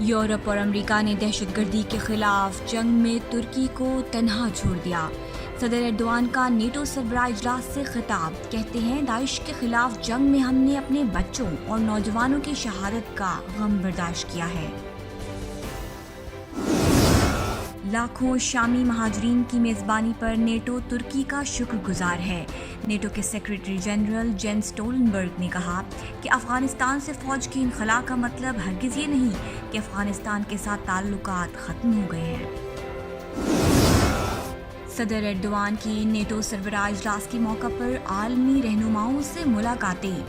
Europe اور امریکہ نے دہشت گردی کے خلاف جنگ میں ترکی کو تنہا چھوڑ دیا۔ صدر ایردوان کا نیٹو سربراہ اجلاس سے خطاب، کہتے ہیں داعش کے خلاف جنگ میں ہم نے اپنے بچوں اور نوجوانوں کی شہادت کا غم برداشت کیا ہے۔ لاکھوں شامی مہاجرین کی میزبانی پر نیٹو ترکی کا شکر گزار ہے۔ نیٹو کے سیکریٹری جنرل جینس اسٹولٹنبرگ نے کہا کہ افغانستان سے فوج کی انخلاء کا مطلب ہرگز یہ نہیں کہ افغانستان کے ساتھ تعلقات ختم ہو گئے ہیں۔ صدر ایردوان کی نیٹو سربراہ اجلاس کے موقع پر عالمی رہنماؤں سے ملاقاتیں۔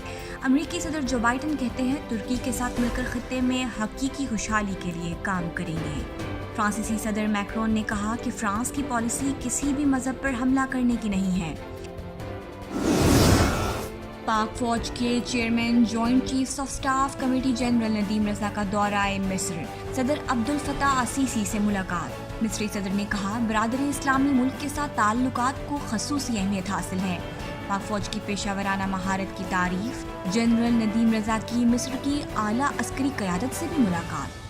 امریکی صدر جو بائیڈن کہتے ہیں ترکی کے ساتھ مل کر خطے میں حقیقی خوشحالی کے لیے کام کریں گے۔ فرانسیسی صدر میکرون نے کہا کہ فرانس کی پالیسی کسی بھی مذہب پر حملہ کرنے کی نہیں ہے۔ پاک فوج کے chairman joint chiefs of staff committee general Nadeem Raza کا دورہ مصر، صدر عبدالفتاح السیسی سے ملاقات۔ مصری صدر نے کہا برادری اسلامی ملک کے ساتھ تعلقات کو خصوصی اہمیت حاصل ہے۔ پاک فوج کی پیشہ ورانہ مہارت کی تعریف، جنرل ندیم رضا کی مصر کی اعلیٰ عسکری قیادت سے بھی ملاقات۔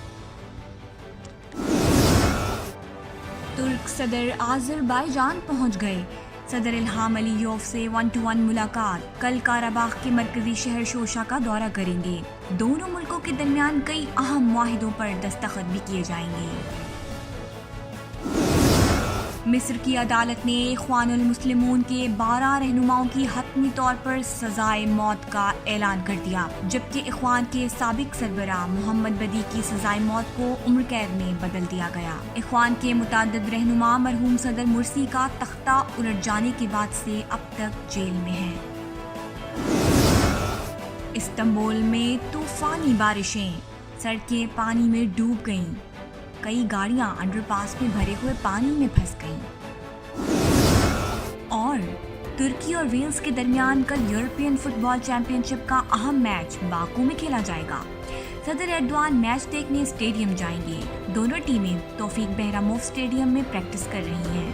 ترک صدر آذربائیجان پہنچ گئے، صدر الہام علیوف سے 1-to-1 ملاقات، کل قراباخ کے مرکزی شہر شوشا کا دورہ کریں گے۔ دونوں ملکوں کے درمیان کئی اہم معاہدوں پر دستخط بھی کیے جائیں گے۔ مصر کی عدالت نے اخوان المسلمون کے 12 رہنماؤں کی حتمی طور پر سزائے موت کا اعلان کر دیا، جبکہ اخوان کے سابق سربراہ محمد بدی کی سزائے موت کو عمر قید میں بدل دیا گیا۔ اخوان کے متعدد رہنما مرحوم صدر مرسی کا تختہ الٹ جانے کے بعد سے اب تک جیل میں ہیں۔ استنبول میں طوفانی بارشیں، سڑکیں پانی میں ڈوب گئیں، کئی گاڑیاں انڈر پاس میں بھرے ہوئے پانی میں پھنس گئیں۔ اور ترکی اور ویلز کے درمیان کل یورپین فٹ بال چیمپئن شپ کا اہم میچ باکو میں کھیلا جائے گا۔ صدر ایردوان میچ دیکھنے اسٹیڈیم جائیں گے۔ دونوں ٹیمیں توفیق بہراموف اسٹیڈیم میں پریکٹس کر رہی ہیں۔